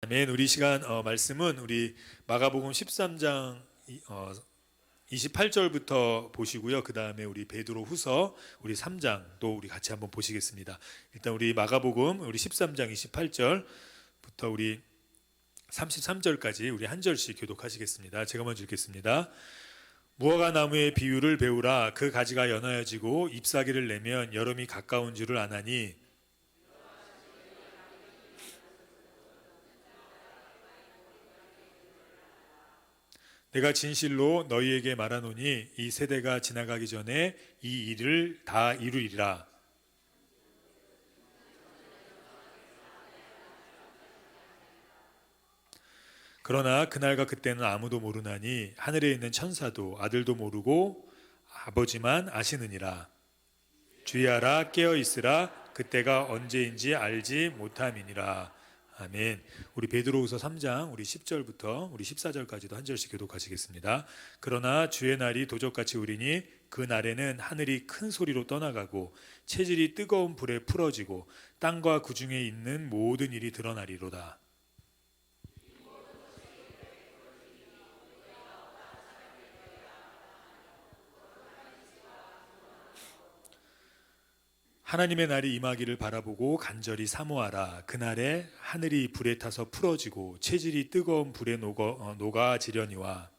아멘. 우리 시간 말씀은 우리 마가복음 13장 28절부터 보시고요. 그 다음에 우리 베드로후서 우리 3장 또 우리 같이 한번 보시겠습니다. 일단 우리 마가복음 우리 13장 28절부터 우리 33절까지 우리 한 절씩 교독하시겠습니다. 제가 먼저 읽겠습니다. 무화과 나무의 비유를 배우라. 그 가지가 연하여지고 잎사귀를 내면 여름이 가까운 줄을 아나니 내가 진실로 너희에게 말하노니 이 세대가 지나가기 전에 이 일을 다 이루리라. 그러나 그날과 그때는 아무도 모르나니 하늘에 있는 천사도 아들도 모르고 아버지만 아시느니라. 주의하라, 깨어 있으라. 그때가 언제인지 알지 못함이니라. 아멘. 우리 베드로후서 3장 우리 10절부터 우리 14절까지도 한 절씩 교독하시겠습니다. 그러나 주의 날이 도적같이 오리니 그 날에는 하늘이 큰 소리로 떠나가고 체질이 뜨거운 불에 풀어지고 땅과 그 중에 있는 모든 일이 드러나리로다. 하나님의 날이 임하기를 바라보고 간절히 사모하라. 그날에 하늘이 불에 타서 풀어지고 체질이 뜨거운 불에 녹아지려니와.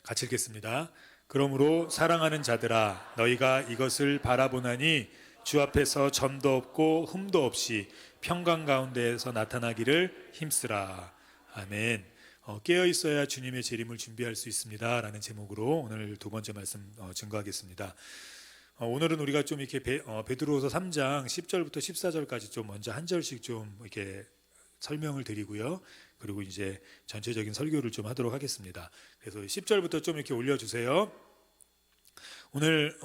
같이 읽겠습니다. 그러므로 사랑하는 자들아, 너희가 이것을 바라보나니 주 앞에서 점도 없고 흠도 없이 평강 가운데에서 나타나기를 힘쓰라. 아멘. 깨어 있어야 주님의 재림을 준비할 수 있습니다. 라는 제목으로 오늘 두 번째 말씀 증거하겠습니다. 오늘은 우리가 좀 이렇게 베드로후서 3장 10절부터 14절까지 좀 먼저 한 절씩 좀 이렇게 설명을 드리고요. 그리고 이제 전체적인 설교를 좀 하도록 하겠습니다. 그래서 10절부터 좀 이렇게 올려주세요. 오늘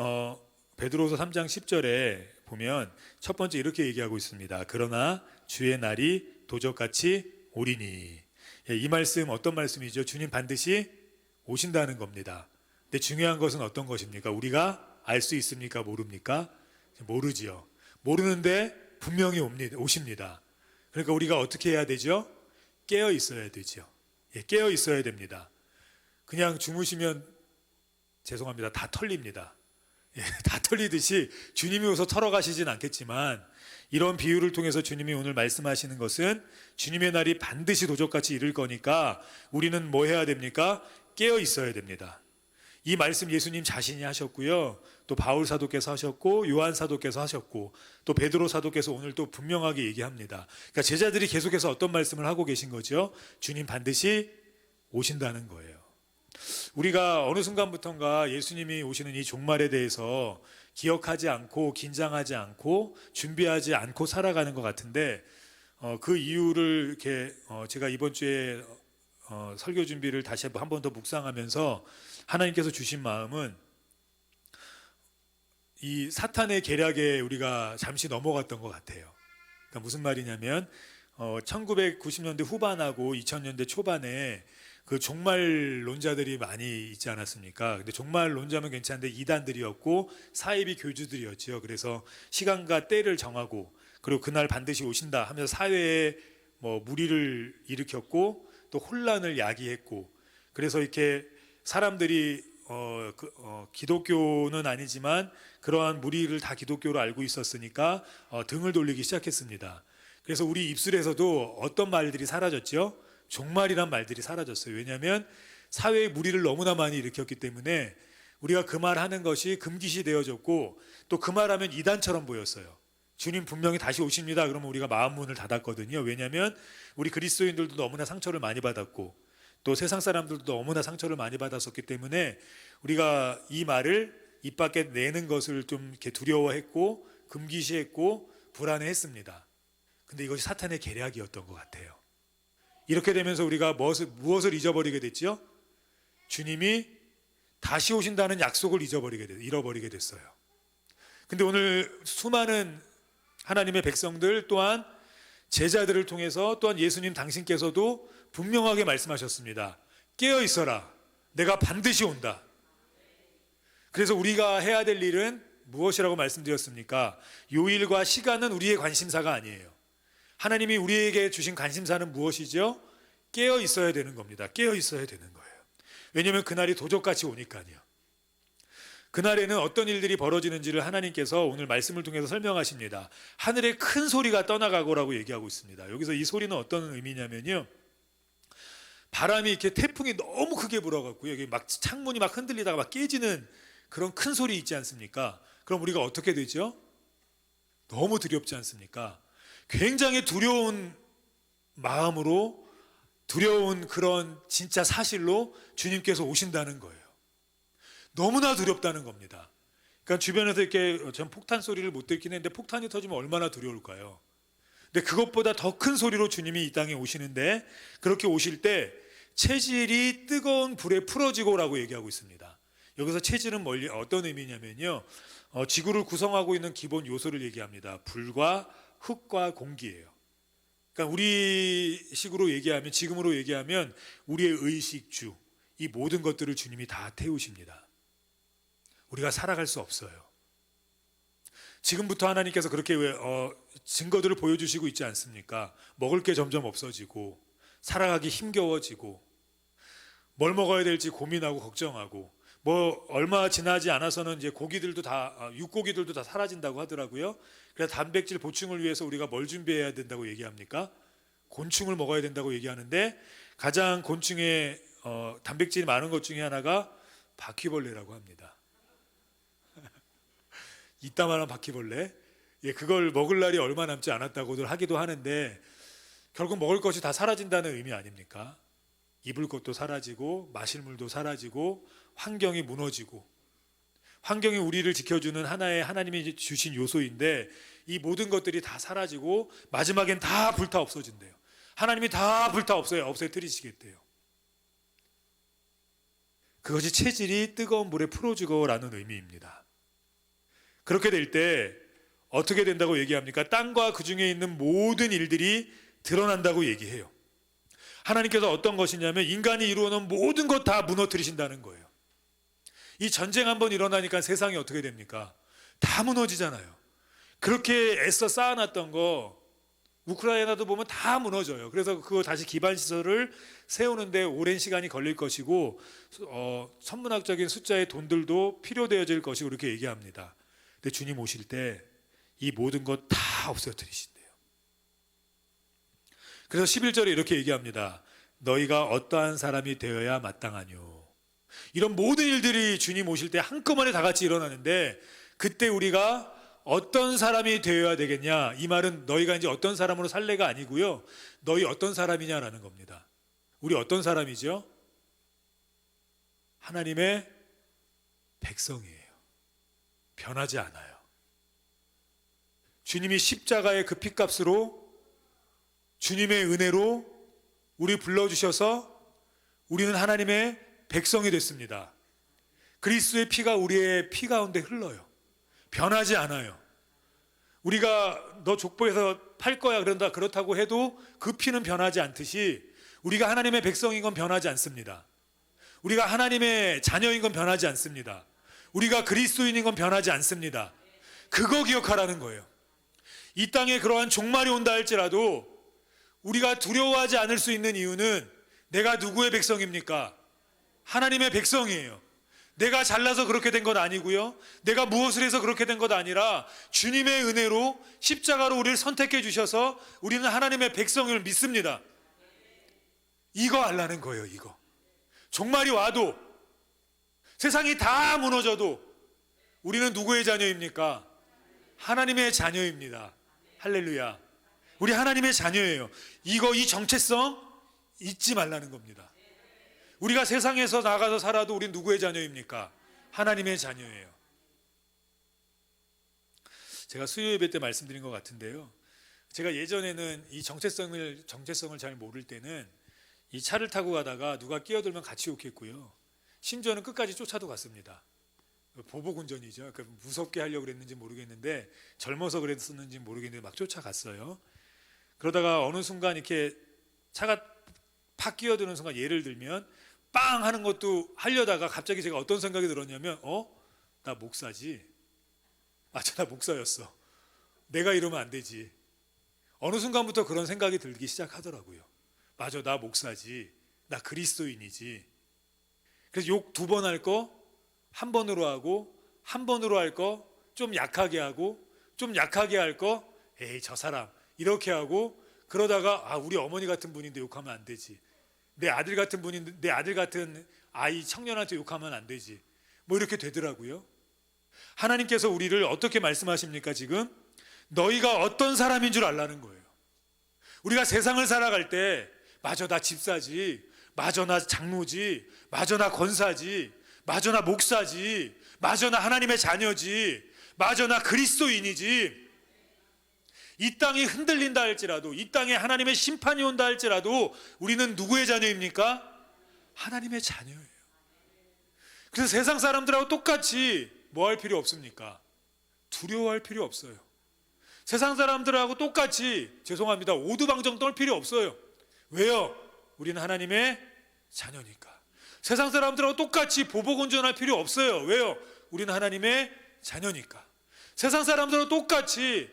베드로후서 3장 10절에 보면 첫 번째 이렇게 얘기하고 있습니다. 그러나 주의 날이 도적같이 오리니. 이 말씀 어떤 말씀이죠? 주님 반드시 오신다는 겁니다. 근데 중요한 것은 어떤 것입니까? 우리가 알 수 있습니까? 모릅니까? 모르지요. 모르는데 분명히 오십니다. 그러니까 우리가 어떻게 해야 되죠? 깨어 있어야 되죠. 깨어 있어야 됩니다. 그냥 주무시면 죄송합니다. 다 털립니다. 다 털리듯이 주님이 오서 털어가시진 않겠지만 이런 비유를 통해서 주님이 오늘 말씀하시는 것은 주님의 날이 반드시 도적같이 이를 거니까 우리는 뭐 해야 됩니까? 깨어 있어야 됩니다. 이 말씀 예수님 자신이 하셨고요. 또 바울 사도께서 하셨고 요한 사도께서 하셨고 또 베드로 사도께서 오늘 또 분명하게 얘기합니다. 그러니까 제자들이 계속해서 어떤 말씀을 하고 계신 거죠? 주님 반드시 오신다는 거예요. 우리가 어느 순간부터인가 예수님이 오시는 이 종말에 대해서 기억하지 않고 긴장하지 않고 준비하지 않고 살아가는 것 같은데 그 이유를 이렇게 제가 이번 주에 설교 준비를 다시 한 번 더 묵상하면서 하나님께서 주신 마음은 이 사탄의 계략에 우리가 잠시 넘어갔던 것 같아요. 그러니까 무슨 말이냐면 1990년대 후반하고 2000년대 초반에 그 종말론자들이 많이 있지 않았습니까? 근데 종말론자면 괜찮은데 이단들이었고 사이비 교주들이었죠. 그래서 시간과 때를 정하고 그리고 그날 반드시 오신다 하면서 사회에 무리를 일으켰고 또 혼란을 야기했고 그래서 이렇게 사람들이 기독교는 아니지만 그러한 무리를 다 기독교로 알고 있었으니까 등을 돌리기 시작했습니다. 그래서 우리 입술에서도 어떤 말들이 사라졌죠? 종말이란 말들이 사라졌어요. 왜냐하면 사회의 무리를 너무나 많이 일으켰기 때문에 우리가 그 말하는 것이 금기시 되어졌고 또 그 말하면 이단처럼 보였어요. 주님 분명히 다시 오십니다. 그러면 우리가 마음 문을 닫았거든요. 왜냐하면 우리 그리스도인들도 너무나 상처를 많이 받았고 또 세상 사람들도 너무나 상처를 많이 받았었기 때문에 우리가 이 말을 입 밖에 내는 것을 좀 이렇게 두려워했고 금기시했고 불안해했습니다. 근데 이것이 사탄의 계략이었던 것 같아요. 이렇게 되면서 우리가 무엇을 잊어버리게 됐죠? 주님이 다시 오신다는 약속을 잃어버리게 됐어요. 근데 오늘 수많은 하나님의 백성들 또한 제자들을 통해서 또한 예수님 당신께서도 분명하게 말씀하셨습니다. 깨어 있어라. 내가 반드시 온다. 그래서 우리가 해야 될 일은 무엇이라고 말씀드렸습니까? 요일과 시간은 우리의 관심사가 아니에요. 하나님이 우리에게 주신 관심사는 무엇이죠? 깨어 있어야 되는 겁니다. 깨어 있어야 되는 거예요. 왜냐하면 그날이 도적같이 오니까요. 그날에는 어떤 일들이 벌어지는지를 하나님께서 오늘 말씀을 통해서 설명하십니다. 하늘에 큰 소리가 떠나가고라고 얘기하고 있습니다. 여기서 이 소리는 어떤 의미냐면요, 바람이 이렇게 태풍이 너무 크게 불어갖고 여기 막 창문이 막 흔들리다가 막 깨지는 그런 큰 소리 있지 않습니까? 그럼 우리가 어떻게 되죠? 너무 두렵지 않습니까? 굉장히 두려운 마음으로, 두려운 그런 진짜 사실로 주님께서 오신다는 거예요. 너무나 두렵다는 겁니다. 그러니까 주변에서 이렇게 전 폭탄 소리를 못 듣긴 했는데 폭탄이 터지면 얼마나 두려울까요? 근데 그것보다 더 큰 소리로 주님이 이 땅에 오시는데, 그렇게 오실 때 체질이 뜨거운 불에 풀어지고라고 얘기하고 있습니다. 여기서 체질은 어떤 의미냐면요, 지구를 구성하고 있는 기본 요소를 얘기합니다. 불과 흙과 공기예요. 그러니까 우리식으로 얘기하면, 지금으로 얘기하면 우리의 의식주, 이 모든 것들을 주님이 다 태우십니다. 우리가 살아갈 수 없어요. 지금부터 하나님께서 그렇게 증거들을 보여주시고 있지 않습니까? 먹을 게 점점 없어지고, 살아가기 힘겨워지고, 뭘 먹어야 될지 고민하고 걱정하고, 뭐 얼마 지나지 않아서는 이제 고기들도 다, 육고기들도 다 사라진다고 하더라고요. 그래서 단백질 보충을 위해서 우리가 뭘 준비해야 된다고 얘기합니까? 곤충을 먹어야 된다고 얘기하는데, 가장 곤충의 단백질이 많은 것 중에 하나가 바퀴벌레라고 합니다. 이따만한 바퀴벌레, 그걸 먹을 날이 얼마 남지 않았다고들 하기도 하는데, 결국 먹을 것이 다 사라진다는 의미 아닙니까? 입을 것도 사라지고, 마실 물도 사라지고, 환경이 무너지고, 환경이 우리를 지켜주는 하나의 하나님이 주신 요소인데, 이 모든 것들이 다 사라지고 마지막엔 다 불타 없어진대요. 하나님이 다 불타 없애뜨리시겠대요. 그것이 체질이 뜨거운 물에 풀어지고라는 의미입니다. 그렇게 될 때 어떻게 된다고 얘기합니까? 땅과 그 중에 있는 모든 일들이 드러난다고 얘기해요. 하나님께서 어떤 것이냐면 인간이 이루어놓은 모든 것 다 무너뜨리신다는 거예요. 이 전쟁 한번 일어나니까 세상이 어떻게 됩니까? 다 무너지잖아요. 그렇게 애써 쌓아놨던 거 우크라이나도 보면 다 무너져요. 그래서 그거 다시 기반 시설을 세우는데 오랜 시간이 걸릴 것이고, 천문학적인 숫자의 돈들도 필요되어질 것이고, 그렇게 얘기합니다. 근데 주님 오실 때 이 모든 것 다 없어뜨리신대요. 그래서 11절에 이렇게 얘기합니다. 너희가 어떠한 사람이 되어야 마땅하뇨. 이런 모든 일들이 주님 오실 때 한꺼번에 다 같이 일어나는데, 그때 우리가 어떤 사람이 되어야 되겠냐? 이 말은 너희가 이제 어떤 사람으로 살래가 아니고요, 너희 어떤 사람이냐라는 겁니다. 우리 어떤 사람이죠? 하나님의 백성이에요. 변하지 않아요. 주님이 십자가의 그 피값으로, 주님의 은혜로 우리 불러주셔서 우리는 하나님의 백성이 됐습니다. 그리스도의 피가 우리의 피 가운데 흘러요. 변하지 않아요. 우리가 너 족보에서 팔 거야 그렇다고 해도 그 피는 변하지 않듯이, 우리가 하나님의 백성인 건 변하지 않습니다. 우리가 하나님의 자녀인 건 변하지 않습니다. 우리가 그리스도인인 건 변하지 않습니다. 그거 기억하라는 거예요. 이 땅에 그러한 종말이 온다 할지라도 우리가 두려워하지 않을 수 있는 이유는, 내가 누구의 백성입니까? 하나님의 백성이에요. 내가 잘나서 그렇게 된 건 아니고요, 내가 무엇을 해서 그렇게 된 것 아니라 주님의 은혜로 십자가로 우리를 선택해 주셔서 우리는 하나님의 백성을 믿습니다. 이거 알라는 거예요. 이거 종말이 와도, 세상이 다 무너져도 우리는 누구의 자녀입니까? 하나님의 자녀입니다. 할렐루야. 우리 하나님의 자녀예요. 이 정체성 잊지 말라는 겁니다. 우리가 세상에서 나가서 살아도 우린 누구의 자녀입니까? 하나님의 자녀예요. 제가 수요 예배 때 말씀드린 것 같은데요, 제가 예전에는 이 정체성을 잘 모를 때는 이 차를 타고 가다가 누가 끼어들면 같이 욕했고요, 심지어는 끝까지 쫓아도 갔습니다. 보복운전이죠. 그러니까 무섭게 하려고 그랬는지 모르겠는데, 젊어서 그랬었는지 모르겠는데 막 쫓아갔어요. 그러다가 어느 순간 이렇게 차가 팍 끼어드는 순간, 예를 들면 빵 하는 것도 하려다가 갑자기 제가 어떤 생각이 들었냐면, 나 목사지, 맞아, 나 목사였어. 내가 이러면 안 되지. 어느 순간부터 그런 생각이 들기 시작하더라고요. 맞아, 나 목사지. 나 그리스도인이지. 그래서 욕 2번 할 거 1번으로 하고, 1번으로 할 거 좀 약하게 하고, 좀 약하게 할 거 에이 저 사람 이렇게 하고, 그러다가 우리 어머니 같은 분인데 욕하면 안 되지. 내 아들 같은 분인데, 내 아들 같은 아이 청년한테 욕하면 안 되지. 뭐 이렇게 되더라고요. 하나님께서 우리를 어떻게 말씀하십니까? 지금 너희가 어떤 사람인 줄 알라는 거예요. 우리가 세상을 살아갈 때 맞아 나 집사지, 맞아 나 장로지, 맞아 나 권사지, 맞아 나 목사지, 맞아 나 하나님의 자녀지, 맞아 나 그리스도인이지. 이 땅이 흔들린다 할지라도, 이 땅에 하나님의 심판이 온다 할지라도 우리는 누구의 자녀입니까? 하나님의 자녀예요. 그래서 세상 사람들하고 똑같이 뭐 할 필요 없습니까? 두려워할 필요 없어요. 세상 사람들하고 똑같이, 죄송합니다, 오두방정 떨 필요 없어요. 왜요? 우리는 하나님의 자녀니까. 세상 사람들하고 똑같이 보복운전할 필요 없어요. 왜요? 우리는 하나님의 자녀니까. 세상 사람들하고 똑같이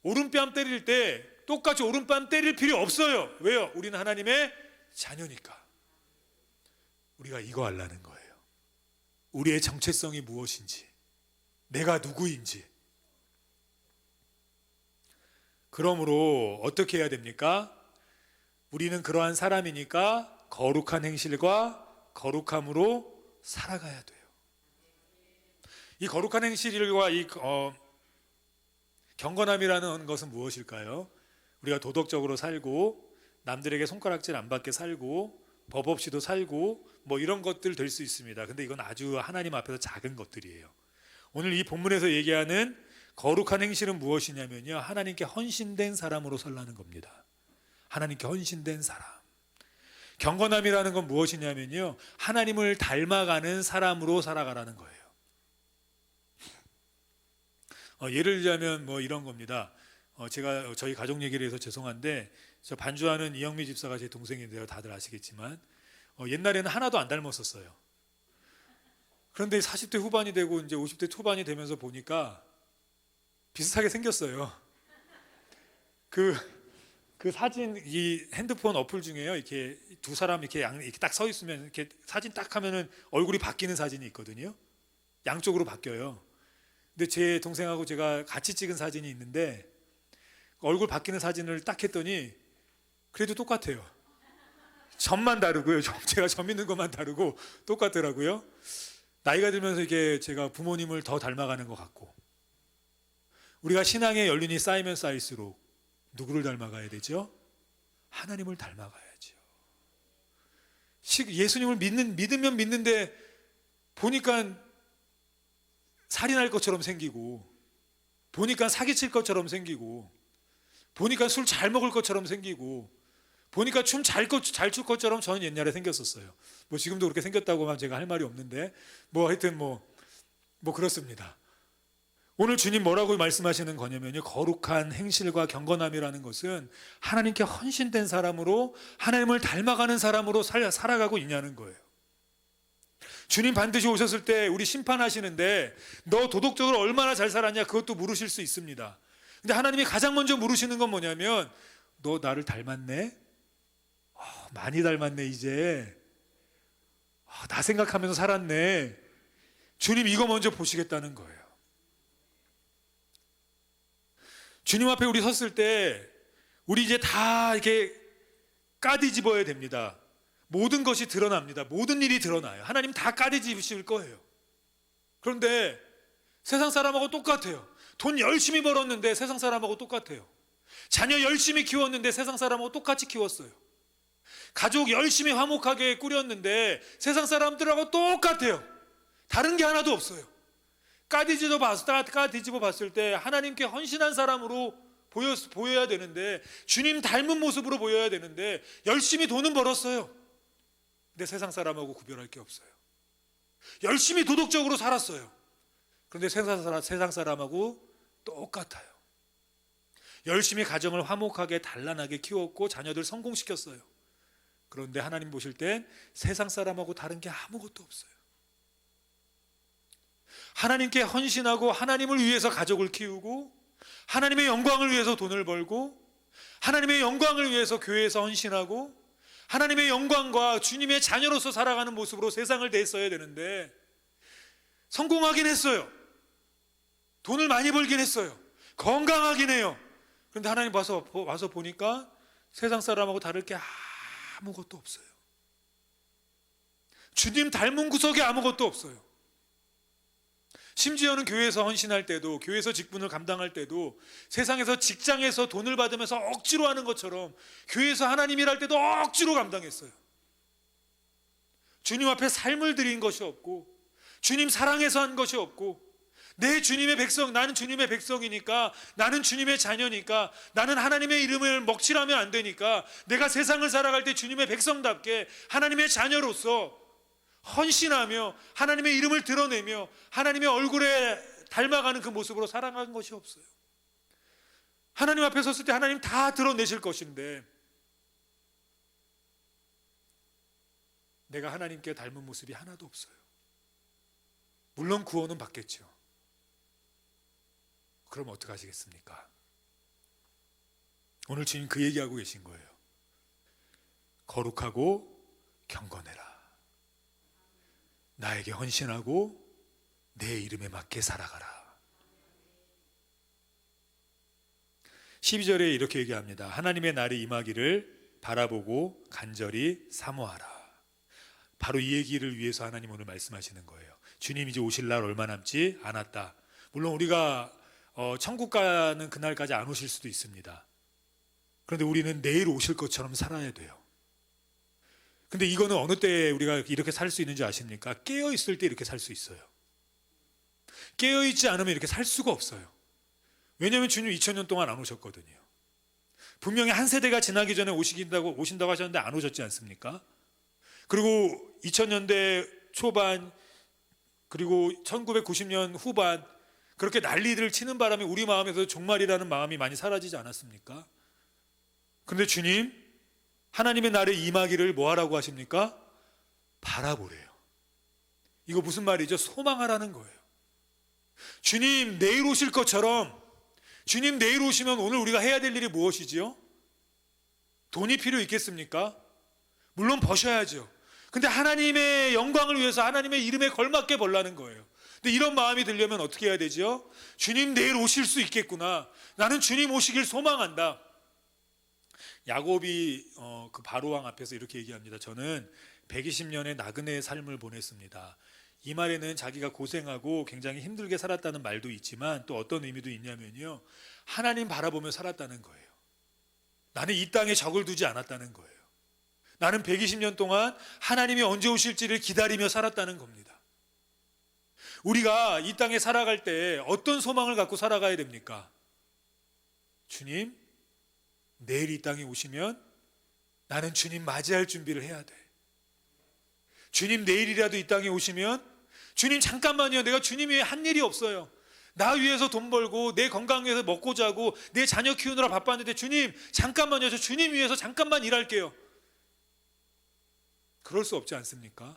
오른뺨 때릴 때 똑같이 오른뺨 때릴 필요 없어요. 왜요? 우리는 하나님의 자녀니까. 우리가 이거 알라는 거예요. 우리의 정체성이 무엇인지, 내가 누구인지. 그러므로 어떻게 해야 됩니까? 우리는 그러한 사람이니까 거룩한 행실과 거룩함으로 살아가야 돼요. 이 거룩한 행실과 이 경건함이라는 것은 무엇일까요? 우리가 도덕적으로 살고, 남들에게 손가락질 안 받게 살고, 법 없이도 살고, 뭐 이런 것들 될 수 있습니다. 근데 이건 아주 하나님 앞에서 작은 것들이에요. 오늘 이 본문에서 얘기하는 거룩한 행실은 무엇이냐면요, 하나님께 헌신된 사람으로 살라는 겁니다. 하나님께 헌신된 사람. 경건함이라는 건 무엇이냐면요, 하나님을 닮아가는 사람으로 살아가라는 거예요. 예를 들자면 뭐 이런 겁니다. 제가 저희 가족 얘기를 해서 죄송한데, 저 반주하는 이영미 집사가 제 동생인데요, 다들 아시겠지만 옛날에는 하나도 안 닮았었어요. 그런데 40대 후반이 되고 이제 50대 초반이 되면서 보니까 비슷하게 생겼어요. 그 사진, 이 핸드폰 어플 중에요, 이렇게 두 사람 이렇게 딱 서 있으면 이렇게 사진 딱 하면은 얼굴이 바뀌는 사진이 있거든요. 양쪽으로 바뀌어요. 근데 제 동생하고 제가 같이 찍은 사진이 있는데, 얼굴 바뀌는 사진을 딱 했더니 그래도 똑같아요. 점만 다르고요. 제가 점 있는 것만 다르고 똑같더라고요. 나이가 들면서 이게 제가 부모님을 더 닮아가는 것 같고, 우리가 신앙의 연륜이 쌓이면 쌓일수록 누구를 닮아가야 되죠? 하나님을 닮아가야죠. 예수님을 믿으면 믿는데 보니까 살인할 것처럼 생기고, 보니까 사기칠 것처럼 생기고, 보니까 술 잘 먹을 것처럼 생기고, 보니까 춤 잘 출 것처럼 저는 옛날에 생겼었어요. 뭐 지금도 그렇게 생겼다고 하면 제가 할 말이 없는데, 뭐 하여튼 뭐 그렇습니다. 오늘 주님 뭐라고 말씀하시는 거냐면요, 거룩한 행실과 경건함이라는 것은 하나님께 헌신된 사람으로, 하나님을 닮아가는 사람으로 살아가고 있냐는 거예요. 주님 반드시 오셨을 때 우리 심판하시는데 너 도덕적으로 얼마나 잘 살았냐, 그것도 물으실 수 있습니다. 근데 하나님이 가장 먼저 물으시는 건 뭐냐면, 너 나를 닮았네? 많이 닮았네 이제. 나 생각하면서 살았네. 주님 이거 먼저 보시겠다는 거예요. 주님 앞에 우리 섰을 때 우리 이제 다 이렇게 까뒤집어야 됩니다. 모든 것이 드러납니다. 모든 일이 드러나요. 하나님 다 까뒤집으실 거예요. 그런데 세상 사람하고 똑같아요. 돈 열심히 벌었는데 세상 사람하고 똑같아요. 자녀 열심히 키웠는데 세상 사람하고 똑같이 키웠어요. 가족 열심히 화목하게 꾸렸는데 세상 사람들하고 똑같아요. 다른 게 하나도 없어요. 까뒤집어 봤을 때 하나님께 헌신한 사람으로 보여야 되는데, 주님 닮은 모습으로 보여야 되는데, 열심히 돈은 벌었어요. 근데 세상 사람하고 구별할 게 없어요. 열심히 도덕적으로 살았어요. 그런데 세상 사람하고 똑같아요. 열심히 가정을 화목하게 단란하게 키웠고 자녀들 성공시켰어요. 그런데 하나님 보실 땐 세상 사람하고 다른 게 아무것도 없어요. 하나님께 헌신하고 하나님을 위해서 가족을 키우고 하나님의 영광을 위해서 돈을 벌고 하나님의 영광을 위해서 교회에서 헌신하고 하나님의 영광과 주님의 자녀로서 살아가는 모습으로 세상을 대했어야 되는데 성공하긴 했어요. 돈을 많이 벌긴 했어요. 건강하긴 해요. 그런데 하나님 와서 보니까 세상 사람하고 다를 게 아무것도 없어요. 주님 닮은 구석이 아무것도 없어요. 심지어는 교회에서 헌신할 때도, 교회에서 직분을 감당할 때도 세상에서 직장에서 돈을 받으면서 억지로 하는 것처럼 교회에서 하나님 일할 때도 억지로 감당했어요. 주님 앞에 삶을 드린 것이 없고 주님 사랑해서 한 것이 없고 내 주님의 백성, 나는 주님의 백성이니까, 나는 주님의 자녀니까, 나는 하나님의 이름을 먹칠하면 안 되니까 내가 세상을 살아갈 때 주님의 백성답게 하나님의 자녀로서 헌신하며 하나님의 이름을 드러내며 하나님의 얼굴에 닮아가는 그 모습으로 살아간 것이 없어요. 하나님 앞에 섰을 때 하나님 다 드러내실 것인데 내가 하나님께 닮은 모습이 하나도 없어요. 물론 구원은 받겠죠. 그럼 어떡하시겠습니까? 오늘 주님 그 얘기하고 계신 거예요. 거룩하고 경건해라. 나에게 헌신하고 내 이름에 맞게 살아가라. 12절에 이렇게 얘기합니다. 하나님의 날이 임하기를 바라보고 간절히 사모하라. 바로 이 얘기를 위해서 하나님 오늘 말씀하시는 거예요. 주님 이제 오실 날 얼마 남지 않았다. 물론 우리가 천국 가는 그날까지 안 오실 수도 있습니다. 그런데 우리는 내일 오실 것처럼 살아야 돼요. 근데 이거는 어느 때 우리가 이렇게 살 수 있는지 아십니까? 깨어있을 때 이렇게 살 수 있어요. 깨어있지 않으면 이렇게 살 수가 없어요. 왜냐하면 주님 2000년 동안 안 오셨거든요. 분명히 한 세대가 지나기 전에 오신다고 하셨는데 안 오셨지 않습니까? 그리고 2000년대 초반 그리고 1990년 후반 그렇게 난리를 치는 바람에 우리 마음에서 종말이라는 마음이 많이 사라지지 않았습니까? 그런데 주님 하나님의 날에 임하기를 뭐 하라고 하십니까? 바라보래요. 이거 무슨 말이죠? 소망하라는 거예요. 주님 내일 오실 것처럼 주님 내일 오시면 오늘 우리가 해야 될 일이 무엇이지요? 돈이 필요 있겠습니까? 물론 버셔야죠. 근데 하나님의 영광을 위해서 하나님의 이름에 걸맞게 벌라는 거예요. 근데 이런 마음이 들려면 어떻게 해야 되죠? 주님 내일 오실 수 있겠구나. 나는 주님 오시길 소망한다. 야곱이 그 바로왕 앞에서 이렇게 얘기합니다. 저는 120년의 나그네의 삶을 보냈습니다. 이 말에는 자기가 고생하고 굉장히 힘들게 살았다는 말도 있지만 또 어떤 의미도 있냐면요, 하나님 바라보며 살았다는 거예요. 나는 이 땅에 적을 두지 않았다는 거예요. 나는 120년 동안 하나님이 언제 오실지를 기다리며 살았다는 겁니다. 우리가 이 땅에 살아갈 때 어떤 소망을 갖고 살아가야 됩니까? 주님 내일 이 땅에 오시면 나는 주님 맞이할 준비를 해야 돼. 주님 내일이라도 이 땅에 오시면 주님 잠깐만요, 내가 주님 위해 한 일이 없어요. 나 위해서 돈 벌고 내 건강 위해서 먹고 자고 내 자녀 키우느라 바빴는데 주님 잠깐만요, 저 주님 위해서 잠깐만 일할게요. 그럴 수 없지 않습니까?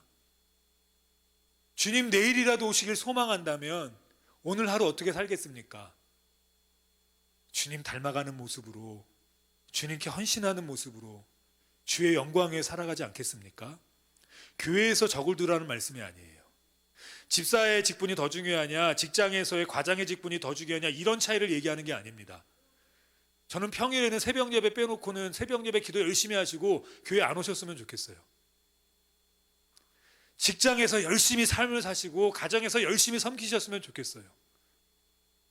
주님 내일이라도 오시길 소망한다면 오늘 하루 어떻게 살겠습니까? 주님 닮아가는 모습으로, 주님께 헌신하는 모습으로 주의 영광에 살아가지 않겠습니까? 교회에서 적을 두라는 말씀이 아니에요. 집사의 직분이 더 중요하냐, 직장에서의 과장의 직분이 더 중요하냐, 이런 차이를 얘기하는 게 아닙니다. 저는 평일에는 새벽 예배 빼놓고는 새벽 예배 기도 열심히 하시고 교회 안 오셨으면 좋겠어요. 직장에서 열심히 삶을 사시고 가정에서 열심히 섬기셨으면 좋겠어요.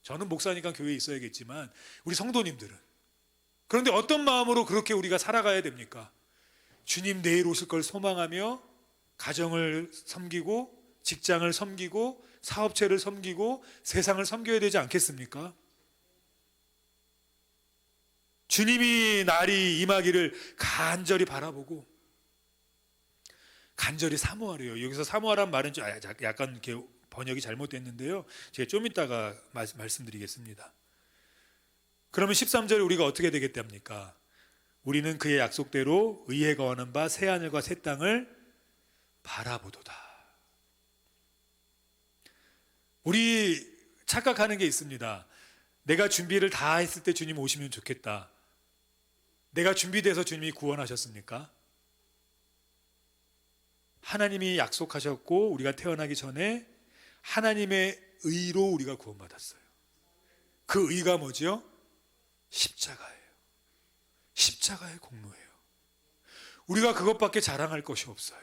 저는 목사니까 교회에 있어야겠지만 우리 성도님들은, 그런데 어떤 마음으로 그렇게 우리가 살아가야 됩니까? 주님 내일 오실 걸 소망하며 가정을 섬기고 직장을 섬기고 사업체를 섬기고 세상을 섬겨야 되지 않겠습니까? 주님이 날이 임하기를 간절히 바라보고 간절히 사모하래요. 여기서 사모하라는 말은 약간 이렇게 번역이 잘못됐는데요, 제가 좀 이따가 말씀드리겠습니다. 그러면 13절에 우리가 어떻게 되겠답니까? 우리는 그의 약속대로 의에 거하는 바 새 하늘과 새 땅을 바라보도다. 우리 착각하는 게 있습니다. 내가 준비를 다 했을 때 주님 오시면 좋겠다. 내가 준비돼서 주님이 구원하셨습니까? 하나님이 약속하셨고 우리가 태어나기 전에 하나님의 의로 우리가 구원받았어요. 그 의가 뭐죠? 십자가예요. 십자가의 공로예요. 우리가 그것밖에 자랑할 것이 없어요.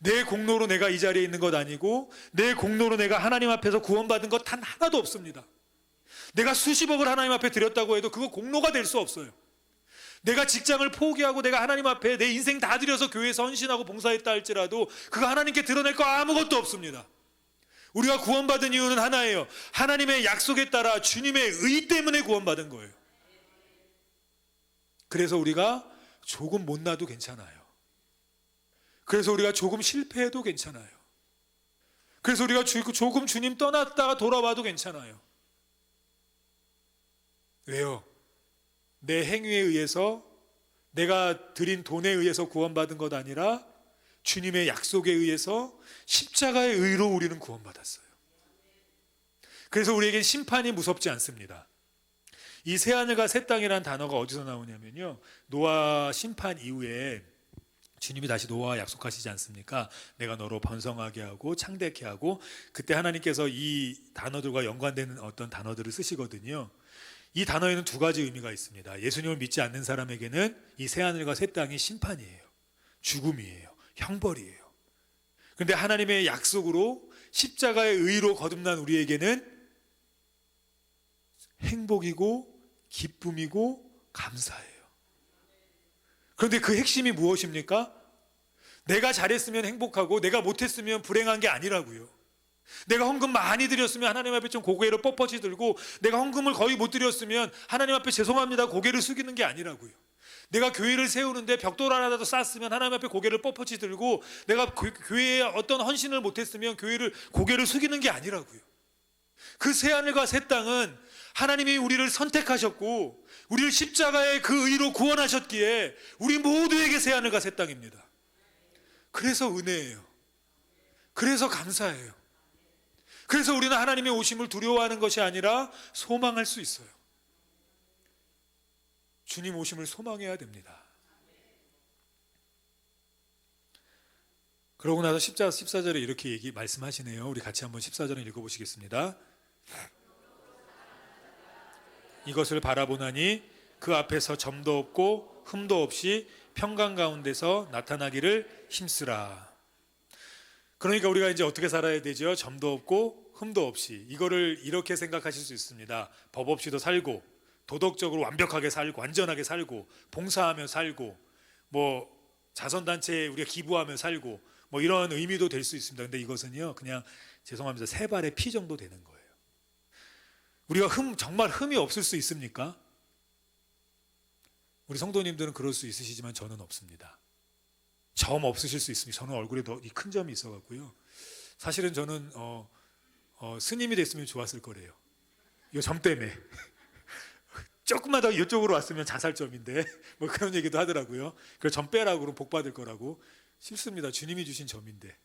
내 공로로 내가 이 자리에 있는 것 아니고 내 공로로 내가 하나님 앞에서 구원받은 것 단 하나도 없습니다. 내가 수십억을 하나님 앞에 드렸다고 해도 그거 공로가 될 수 없어요. 내가 직장을 포기하고 내가 하나님 앞에 내 인생 다 드려서 교회에서 헌신하고 봉사했다 할지라도 그거 하나님께 드러낼 거 아무것도 없습니다. 우리가 구원받은 이유는 하나예요. 하나님의 약속에 따라 주님의 의 때문에 구원받은 거예요. 그래서 우리가 조금 못나도 괜찮아요. 그래서 우리가 조금 실패해도 괜찮아요. 그래서 우리가 조금 주님 떠났다가 돌아와도 괜찮아요. 왜요? 내 행위에 의해서 내가 드린 돈에 의해서 구원받은 것 아니라 주님의 약속에 의해서 십자가의 의로 우리는 구원받았어요. 그래서 우리에겐 심판이 무섭지 않습니다. 이 새하늘과 새 땅이라는 단어가 어디서 나오냐면요, 노아 심판 이후에 주님이 다시 노아와 약속하시지 않습니까? 내가 너로 번성하게 하고 창대케 하고, 그때 하나님께서 이 단어들과 연관되는 어떤 단어들을 쓰시거든요. 이 단어에는 두 가지 의미가 있습니다. 예수님을 믿지 않는 사람에게는 이 새하늘과 새 땅이 심판이에요. 죽음이에요. 형벌이에요. 그런데 하나님의 약속으로 십자가의 의로 거듭난 우리에게는 행복이고 기쁨이고 감사예요. 그런데 그 핵심이 무엇입니까? 내가 잘했으면 행복하고 내가 못했으면 불행한 게 아니라고요. 내가 헌금 많이 드렸으면 하나님 앞에 좀 고개를 뻣뻣이 들고, 내가 헌금을 거의 못 드렸으면 하나님 앞에 죄송합니다 고개를 숙이는 게 아니라고요. 내가 교회를 세우는데 벽돌 하나라도 쌌으면 하나님 앞에 고개를 뻣뻣이 들고, 내가 교회에 어떤 헌신을 못했으면 고개를 숙이는 게 아니라고요. 그 새하늘과 새 땅은 하나님이 우리를 선택하셨고 우리를 십자가의 그 의로 구원하셨기에 우리 모두에게 새하늘과 새 땅입니다. 그래서 은혜예요. 그래서 감사해요. 그래서 우리는 하나님의 오심을 두려워하는 것이 아니라 소망할 수 있어요. 주님 오심을 소망해야 됩니다. 그러고 나서 14절에 이렇게 말씀하시네요. 우리 같이 한번 14절을 읽어보시겠습니다. 이것을 바라보나니 그 앞에서 점도 없고 흠도 없이 평강 가운데서 나타나기를 힘쓰라. 그러니까 우리가 이제 어떻게 살아야 되죠? 점도 없고 흠도 없이. 이거를 이렇게 생각하실 수 있습니다. 법 없이도 살고, 도덕적으로 완벽하게 살고, 완전하게 살고, 봉사하며 살고, 뭐 자선단체에 우리가 기부하며 살고, 뭐 이런 의미도 될 수 있습니다. 근데 이것은요, 그냥 죄송합니다, 세 발의 피 정도 되는 거예요. 우리가 정말 흠이 없을 수 있습니까? 우리 성도님들은 그럴 수 있으시지만 저는 없습니다. 점 없으실 수 있습니다. 저는 얼굴에 더 큰 점이 있어갖고요. 사실은 저는 스님이 됐으면 좋았을 거래요. 이 점 때문에. 조금만 더 이쪽으로 왔으면 자살점인데 뭐 그런 얘기도 하더라고요. 그래서 점 빼라고 그러면 복 받을 거라고. 싫습니다. 주님이 주신 점인데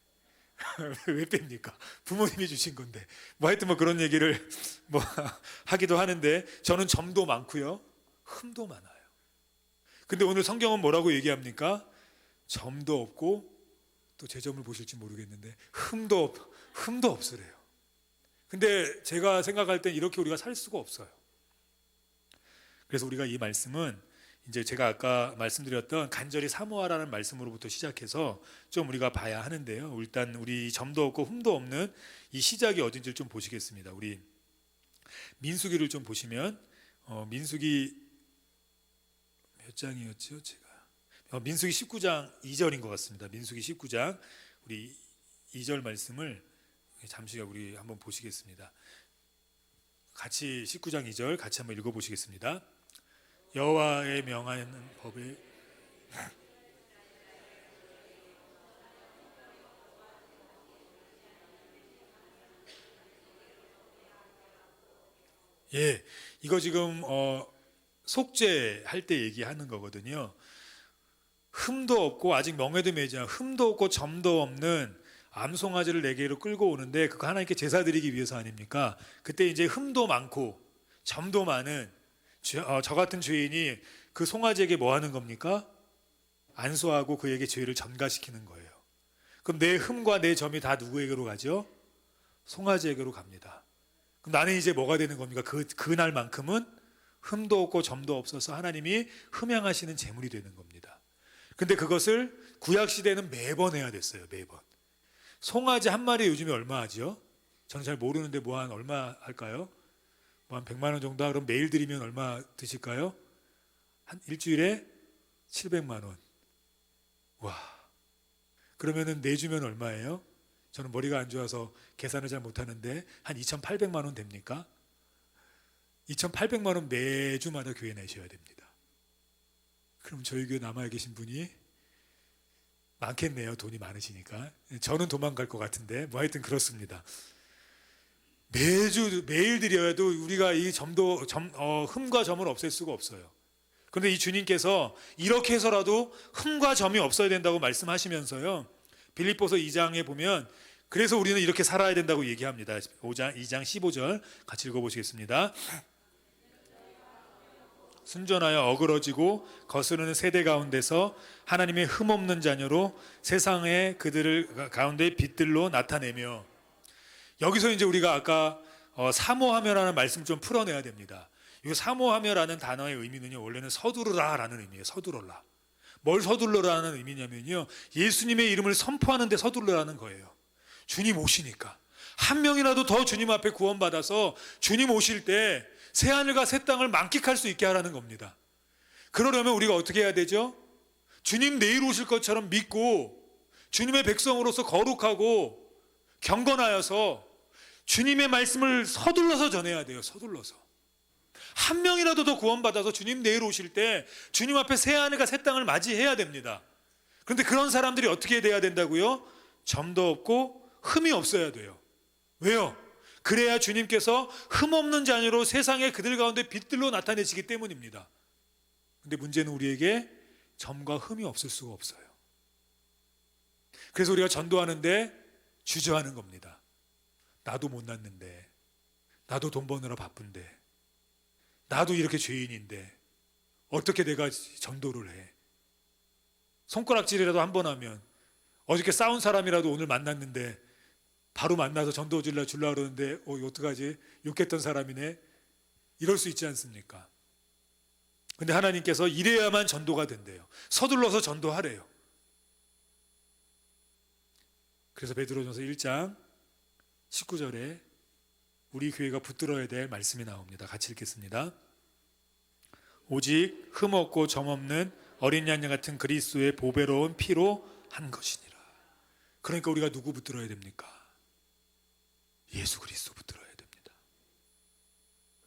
왜 뺍니까? 부모님이 주신 건데. 뭐 하여튼 뭐 그런 얘기를 뭐 하기도 하는데, 저는 점도 많고요, 흠도 많아요. 근데 오늘 성경은 뭐라고 얘기합니까? 점도 없고, 또 제 점을 보실지 모르겠는데 흠도 없으래요. 근데 제가 생각할 땐 이렇게 우리가 살 수가 없어요. 그래서 우리가 이 말씀은 이제 제가 아까 말씀드렸던 간절히 사모하라는 말씀으로부터 시작해서 좀 우리가 봐야 하는데요. 일단 우리 점도 없고 흠도 없는 이 시작이 어딘지를 좀 보시겠습니다. 우리 민수기를 좀 보시면 민수기 몇 장이었죠? 제가 민수기 19장 2절인 것 같습니다. 민수기 19장 우리 2절 말씀을 잠시 우리 한번 보시겠습니다. 같이 19장 2절 같이 한번 읽어보시겠습니다. 여호와의 명하는 법에 이거 지금 속죄할 때 얘기하는 거거든요. 흠도 없고 아직 멍에도 매지 않은, 흠도 없고 점도 없는 암송아지를 4개로 끌고 오는데 그거 하나님께 제사 드리기 위해서 아닙니까? 그때 이제 흠도 많고 점도 많은 저 같은 죄인이 그 송아지에게 뭐 하는 겁니까? 안수하고 그에게 죄를 전가시키는 거예요. 그럼 내 흠과 내 점이 다 누구에게로 가죠? 송아지에게로 갑니다. 그럼 나는 이제 뭐가 되는 겁니까? 그날만큼은 흠도 없고 점도 없어서 하나님이 흠양하시는 제물이 되는 겁니다. 근데 그것을 구약시대는 매번 해야 됐어요. 매번. 송아지 한 마리 요즘에 얼마 하죠? 저는 잘 모르는데 뭐 한 얼마 할까요? 뭐 한 100만 원 정도. 그럼 매일 드리면 얼마 드실까요? 한 일주일에 700만 원. 와. 그러면은 내주면 얼마예요? 저는 머리가 안 좋아서 계산을 잘 못하는데 한 2,800만 원 됩니까? 2,800만 원 매주마다 교회 내셔야 됩니다. 그럼 저희 교회 남아 계신 분이 많겠네요. 돈이 많으시니까. 저는 도망갈 것 같은데 뭐 하여튼 그렇습니다. 매일 드려야도 우리가 이 흠과 점을 없앨 수가 없어요. 그런데 이 주님께서 이렇게 해서라도 흠과 점이 없어야 된다고 말씀하시면서요, 빌립보서 2장에 보면 그래서 우리는 이렇게 살아야 된다고 얘기합니다. 2장 15절 같이 읽어보시겠습니다. 순전하여 어그러지고 거스르는 세대 가운데서 하나님의 흠없는 자녀로 세상에 그들을 가운데 빛들로 나타내며. 여기서 이제 우리가 아까 사모하며라는 말씀 좀 풀어내야 됩니다. 이 사모하며라는 단어의 의미는요, 원래는 서두르라라는 의미예요. 서두르라. 뭘 서둘러라는 의미냐면요, 예수님의 이름을 선포하는 데 서둘러라는 거예요. 주님 오시니까 한 명이라도 더 주님 앞에 구원받아서 주님 오실 때 새하늘과 새 땅을 만끽할 수 있게 하라는 겁니다. 그러려면 우리가 어떻게 해야 되죠? 주님 내일 오실 것처럼 믿고 주님의 백성으로서 거룩하고 경건하여서 주님의 말씀을 서둘러서 전해야 돼요. 서둘러서. 한 명이라도 더 구원받아서 주님 내일 오실 때 주님 앞에 새하늘과 새 땅을 맞이해야 됩니다. 그런데 그런 사람들이 어떻게 돼야 된다고요? 점도 없고 흠이 없어야 돼요. 왜요? 그래야 주님께서 흠없는 자녀로 세상에 그들 가운데 빛들로 나타내시기 때문입니다. 근데 문제는 우리에게 점과 흠이 없을 수가 없어요. 그래서 우리가 전도하는데 주저하는 겁니다. 나도 못났는데, 나도 돈 버느라 바쁜데, 나도 이렇게 죄인인데 어떻게 내가 전도를 해? 손가락질이라도 한 번 하면, 어저께 싸운 사람이라도 오늘 만났는데 바로 만나서 전도 줄라 그러는데 이거 어떡하지? 욕했던 사람이네. 이럴 수 있지 않습니까? 근데 하나님께서 이래야만 전도가 된대요. 서둘러서 전도하래요. 그래서 베드로전서 1장 19절에 우리 교회가 붙들어야 될 말씀이 나옵니다. 같이 읽겠습니다. 오직 흠없고 점없는 어린 양 같은 그리스도의 보배로운 피로 한 것이니라. 그러니까 우리가 누구 붙들어야 됩니까? 예수 그리스도 붙들어야 됩니다.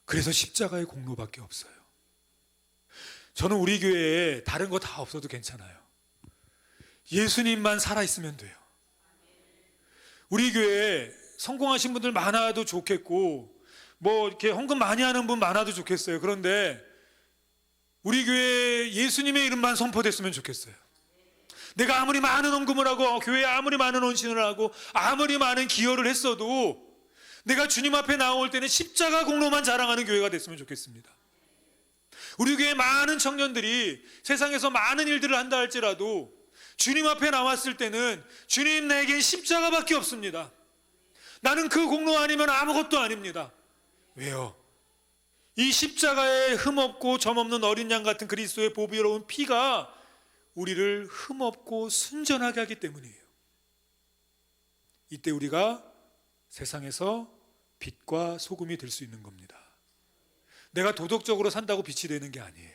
그래서 십자가의 공로밖에 없어요. 저는 우리 교회에 다른 거 다 없어도 괜찮아요. 예수님만 살아있으면 돼요. 우리 교회에 성공하신 분들 많아도 좋겠고 뭐 이렇게 헌금 많이 하는 분 많아도 좋겠어요. 그런데 우리 교회에 예수님의 이름만 선포됐으면 좋겠어요. 내가 아무리 많은 헌금을 하고 교회에 아무리 많은 헌신을 하고 아무리 많은 기여를 했어도 내가 주님 앞에 나올 때는 십자가 공로만 자랑하는 교회가 됐으면 좋겠습니다. 우리 교회 많은 청년들이 세상에서 많은 일들을 한다 할지라도 주님 앞에 나왔을 때는 주님, 내겐 십자가밖에 없습니다. 나는 그 공로 아니면 아무것도 아닙니다. 왜요? 이 십자가에 흠없고 점없는 어린 양 같은 그리스도의 보배로운 피가 우리를 흠없고 순전하게 하기 때문이에요. 이때 우리가 세상에서 빛과 소금이 될 수 있는 겁니다. 내가 도덕적으로 산다고 빛이 되는 게 아니에요.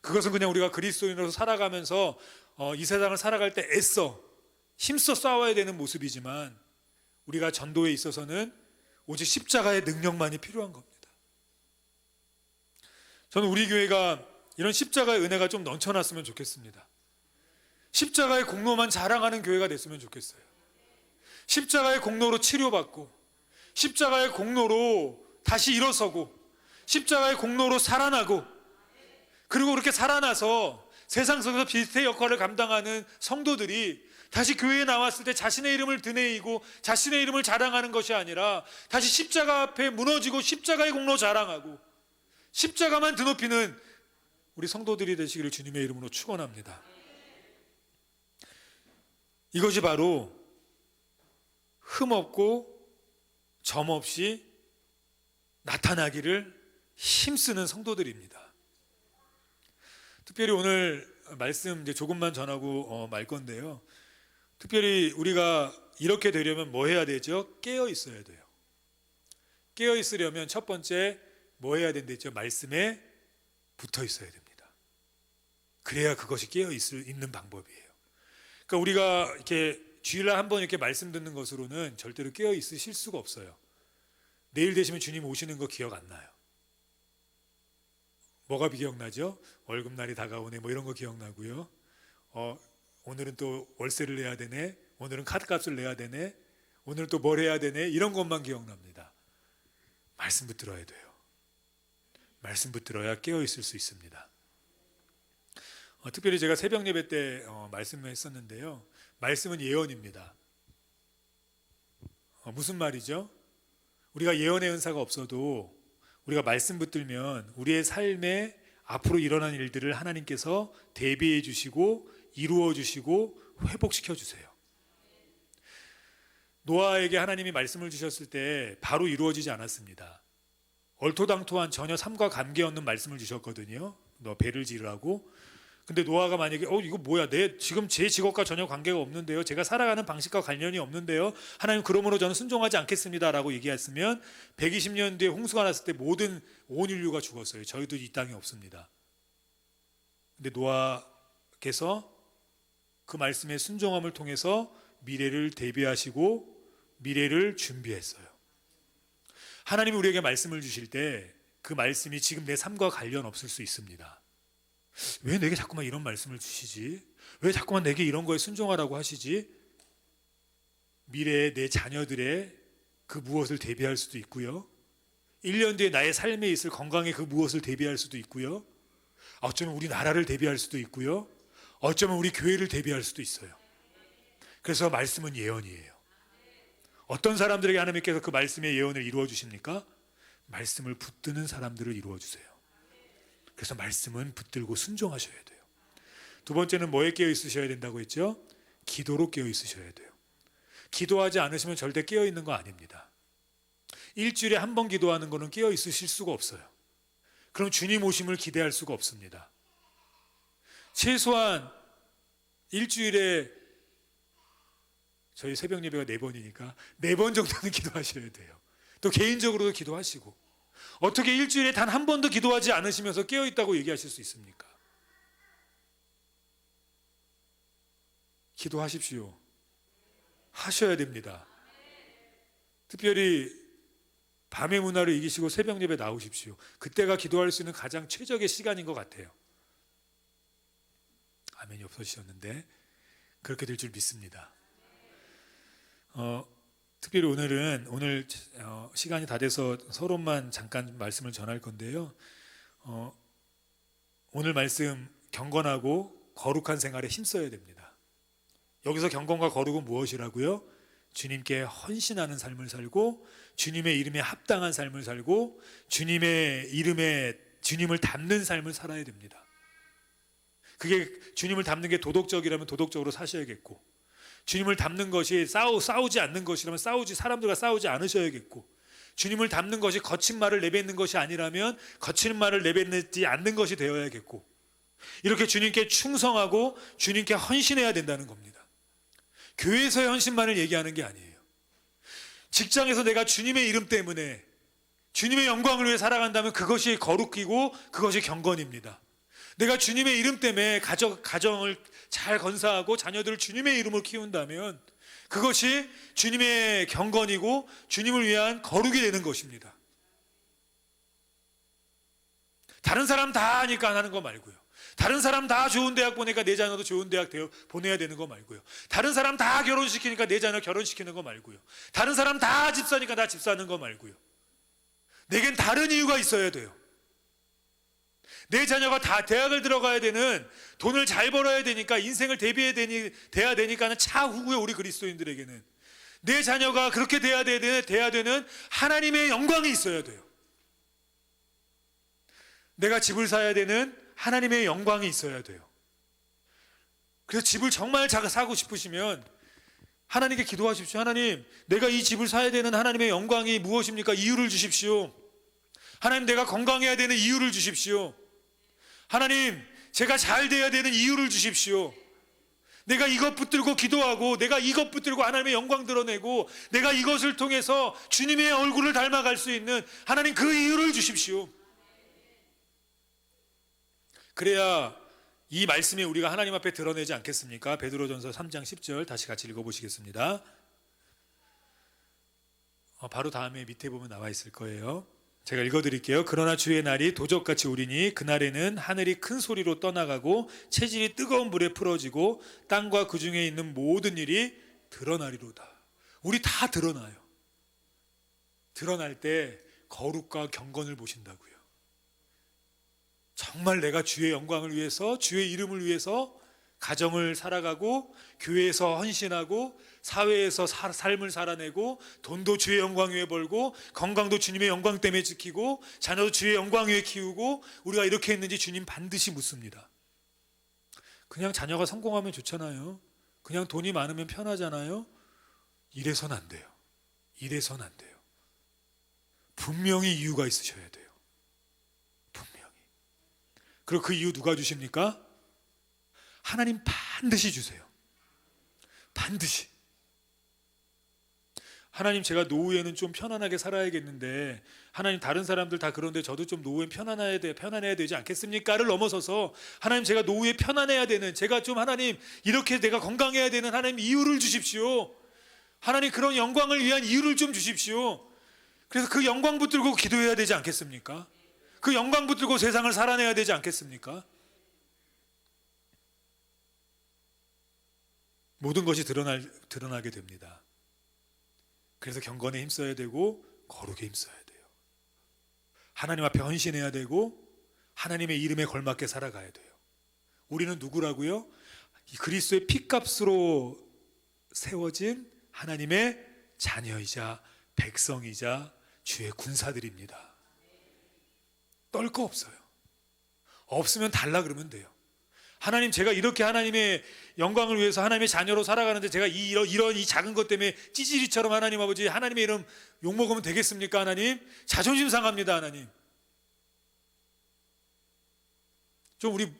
그것은 그냥 우리가 그리스도인으로서 살아가면서 이 세상을 살아갈 때 애써 힘써 싸워야 되는 모습이지만 우리가 전도에 있어서는 오직 십자가의 능력만이 필요한 겁니다. 저는 우리 교회가 이런 십자가의 은혜가 좀 넘쳐났으면 좋겠습니다. 십자가의 공로만 자랑하는 교회가 됐으면 좋겠어요. 십자가의 공로로 치료받고 십자가의 공로로 다시 일어서고 십자가의 공로로 살아나고 그리고 그렇게 살아나서 세상 속에서 빛의 역할을 감당하는 성도들이 다시 교회에 나왔을 때 자신의 이름을 드내이고 자신의 이름을 자랑하는 것이 아니라 다시 십자가 앞에 무너지고 십자가의 공로 자랑하고 십자가만 드높이는 우리 성도들이 되시기를 주님의 이름으로 축원합니다. 이것이 바로 흠없고 점없이 나타나기를 힘쓰는 성도들입니다. 특별히 오늘 말씀 이제 조금만 전하고 말 건데요. 특별히 우리가 이렇게 되려면 뭐 해야 되죠? 깨어 있어야 돼요. 깨어 있으려면 첫 번째 뭐 해야 된다죠? 말씀에 붙어 있어야 됩니다. 그래야 그것이 깨어 있는 방법이에요. 그러니까 우리가 이렇게 주일날 한번 이렇게 말씀 듣는 것으로는 절대로 깨어 있으실 수가 없어요. 내일 되시면 주님 오시는 거 기억 안 나요. 뭐가 기억나죠? 월급날이 다가오네 뭐 이런 거 기억나고요. 오늘은 또 월세를 내야 되네, 오늘은 카드값을 내야 되네, 오늘은 또 뭘 해야 되네, 이런 것만 기억납니다. 말씀 붙들어야 돼요. 말씀 붙들어야 깨어 있을 수 있습니다. 특별히 제가 새벽 예배 때 말씀을 했었는데요. 말씀은 예언입니다. 무슨 말이죠? 우리가 예언의 은사가 없어도 우리가 말씀 붙들면 우리의 삶에 앞으로 일어난 일들을 하나님께서 대비해 주시고 이루어 주시고 회복시켜 주세요. 노아에게 하나님이 말씀을 주셨을 때 바로 이루어지지 않았습니다. 얼토당토한 전혀 삶과 관계없는 말씀을 주셨거든요. 너 배를 지으라고. 근데 노아가 만약에 이거 뭐야, 지금 제 직업과 전혀 관계가 없는데요, 제가 살아가는 방식과 관련이 없는데요, 하나님 그러므로 저는 순종하지 않겠습니다 라고 얘기했으면 120년 뒤에 홍수가 났을 때 모든 온 인류가 죽었어요. 저희도 이 땅에 없습니다. 근데 노아께서 그 말씀의 순종함을 통해서 미래를 대비하시고 미래를 준비했어요. 하나님이 우리에게 말씀을 주실 때 그 말씀이 지금 내 삶과 관련 없을 수 있습니다. 왜 내게 자꾸만 이런 말씀을 주시지? 왜 자꾸만 내게 이런 거에 순종하라고 하시지? 미래에 내 자녀들의 그 무엇을 대비할 수도 있고요, 1년 뒤에 나의 삶에 있을 건강의 그 무엇을 대비할 수도 있고요, 어쩌면 우리 나라를 대비할 수도 있고요, 어쩌면 우리 교회를 대비할 수도 있어요. 그래서 말씀은 예언이에요. 어떤 사람들에게 하나님께서 그 말씀의 예언을 이루어 주십니까? 말씀을 붙드는 사람들을 이루어 주세요. 그래서 말씀은 붙들고 순종하셔야 돼요. 두 번째는 뭐에 깨어 있으셔야 된다고 했죠? 기도로 깨어 있으셔야 돼요. 기도하지 않으시면 절대 깨어 있는 거 아닙니다. 일주일에 한 번 기도하는 거는 깨어 있으실 수가 없어요. 그럼 주님 오심을 기대할 수가 없습니다. 최소한 일주일에 저희 새벽 예배가 4번이니까 4번 정도는 기도하셔야 돼요. 또 개인적으로도 기도하시고. 어떻게 일주일에 단 한 번도 기도하지 않으시면서 깨어있다고 얘기하실 수 있습니까? 기도하십시오. 하셔야 됩니다. 특별히 밤의 문화를 이기시고 새벽 예배 나오십시오. 그때가 기도할 수 있는 가장 최적의 시간인 것 같아요. 아멘이 없어지셨는데 그렇게 될 줄 믿습니다. 특별히 오늘 시간이 다 돼서 서론만 잠깐 말씀을 전할 건데요. 오늘 말씀 경건하고 거룩한 생활에 힘써야 됩니다. 여기서 경건과 거룩은 무엇이라고요? 주님께 헌신하는 삶을 살고 주님의 이름에 합당한 삶을 살고 주님의 이름에 주님을 닮는 삶을 살아야 됩니다. 그게 주님을 닮는 게 도덕적이라면 도덕적으로 사셔야겠고, 주님을 닮는 것이 싸우지 않는 것이라면 사람들과 싸우지 않으셔야겠고, 주님을 닮는 것이 거친 말을 내뱉는 것이 아니라면 거친 말을 내뱉지 않는 것이 되어야겠고, 이렇게 주님께 충성하고 주님께 헌신해야 된다는 겁니다. 교회에서의 헌신만을 얘기하는 게 아니에요. 직장에서 내가 주님의 이름 때문에 주님의 영광을 위해 살아간다면 그것이 거룩이고 그것이 경건입니다. 내가 주님의 이름 때문에 가정을 잘 건사하고 자녀들을 주님의 이름으로 키운다면 그것이 주님의 경건이고 주님을 위한 거룩이 되는 것입니다. 다른 사람 다 하니까 하는 거 말고요, 다른 사람 다 좋은 대학 보내니까 내 자녀도 좋은 대학 보내야 되는 거 말고요, 다른 사람 다 결혼시키니까 내 자녀 결혼시키는 거 말고요, 다른 사람 다 집 사니까 나 집 사는 거 말고요, 내겐 다른 이유가 있어야 돼요. 내 자녀가 다 대학을 들어가야 되는, 돈을 잘 벌어야 되니까, 인생을 돼야 되니까는 차후고요. 우리 그리스도인들에게는 내 자녀가 그렇게 돼야 되는 하나님의 영광이 있어야 돼요. 내가 집을 사야 되는 하나님의 영광이 있어야 돼요. 그래서 집을 정말 사고 싶으시면 하나님께 기도하십시오. 하나님, 내가 이 집을 사야 되는 하나님의 영광이 무엇입니까? 이유를 주십시오. 하나님, 내가 건강해야 되는 이유를 주십시오. 하나님, 제가 잘 돼야 되는 이유를 주십시오. 내가 이것 붙들고 기도하고, 내가 이것 붙들고 하나님의 영광 드러내고, 내가 이것을 통해서 주님의 얼굴을 닮아갈 수 있는 하나님, 그 이유를 주십시오. 그래야 이 말씀에 우리가 하나님 앞에 드러내지 않겠습니까? 베드로전서 3장 10절 다시 같이 읽어보시겠습니다. 바로 다음에 밑에 보면 나와 있을 거예요. 제가 읽어드릴게요. 그러나 주의 날이 도적같이 오리니 그날에는 하늘이 큰 소리로 떠나가고 체질이 뜨거운 불에 풀어지고 땅과 그 중에 있는 모든 일이 드러나리로다. 우리 다 드러나요. 드러날 때 거룩과 경건을 보신다고요. 정말 내가 주의 영광을 위해서, 주의 이름을 위해서 가정을 살아가고, 교회에서 헌신하고, 사회에서 삶을 살아내고, 돈도 주의 영광 위에 벌고, 건강도 주님의 영광 때문에 지키고, 자녀도 주의 영광 위에 키우고, 우리가 이렇게 했는지 주님 반드시 묻습니다. 그냥 자녀가 성공하면 좋잖아요. 그냥 돈이 많으면 편하잖아요. 이래선 안 돼요. 이래선 안 돼요. 분명히 이유가 있으셔야 돼요. 분명히. 그리고 그 이유 누가 주십니까? 하나님 반드시 주세요. 반드시. 하나님, 제가 노후에는 좀 편안하게 살아야겠는데, 하나님, 다른 사람들 다 그런데 저도 좀 노후엔 편안해야 되지 않겠습니까를 넘어서서, 하나님, 제가 노후에 편안해야 되는, 제가 좀 하나님 이렇게 내가 건강해야 되는 하나님 이유를 주십시오. 하나님, 그런 영광을 위한 이유를 좀 주십시오. 그래서 그 영광 붙들고 기도해야 되지 않겠습니까? 그 영광 붙들고 세상을 살아내야 되지 않겠습니까? 모든 것이 드러나게 됩니다. 그래서 경건에 힘써야 되고, 거룩에 힘써야 돼요. 하나님 앞에 헌신해야 되고, 하나님의 이름에 걸맞게 살아가야 돼요. 우리는 누구라고요? 그리스도의 피값으로 세워진 하나님의 자녀이자 백성이자 주의 군사들입니다. 떨 거 없어요. 없으면 달라 그러면 돼요. 하나님, 제가 이렇게 하나님의 영광을 위해서 하나님의 자녀로 살아가는데 제가 이런 이 작은 것 때문에 찌질이처럼 하나님 아버지, 하나님의 이름 욕먹으면 되겠습니까? 하나님, 자존심 상합니다. 하나님, 좀 우리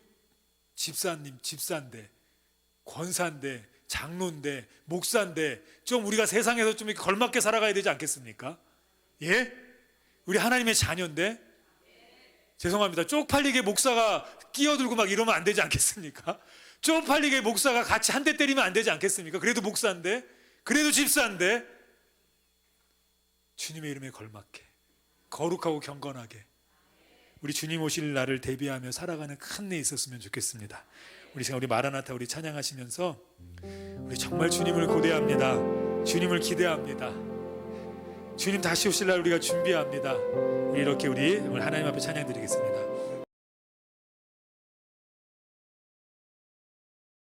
집사인데, 권사인데, 장로인데, 목사인데, 좀 우리가 세상에서 좀 이렇게 걸맞게 살아가야 되지 않겠습니까? 예? 우리 하나님의 자녀인데, 죄송합니다. 쪽팔리게 목사가 끼어들고 막 이러면 안 되지 않겠습니까? 쪽팔리게 목사가 같이 한 대 때리면 안 되지 않겠습니까? 그래도 목사인데, 그래도 집사인데, 주님의 이름에 걸맞게, 거룩하고 경건하게 우리 주님 오실 날을 대비하며 살아가는 큰 애 있었으면 좋겠습니다. 우리 마라나타 우리 찬양하시면서 우리 정말 주님을 고대합니다. 주님을 기대합니다. 주님 다시 오실 날 우리가 준비합니다. 이렇게 우리 오늘 하나님 앞에 찬양 드리겠습니다.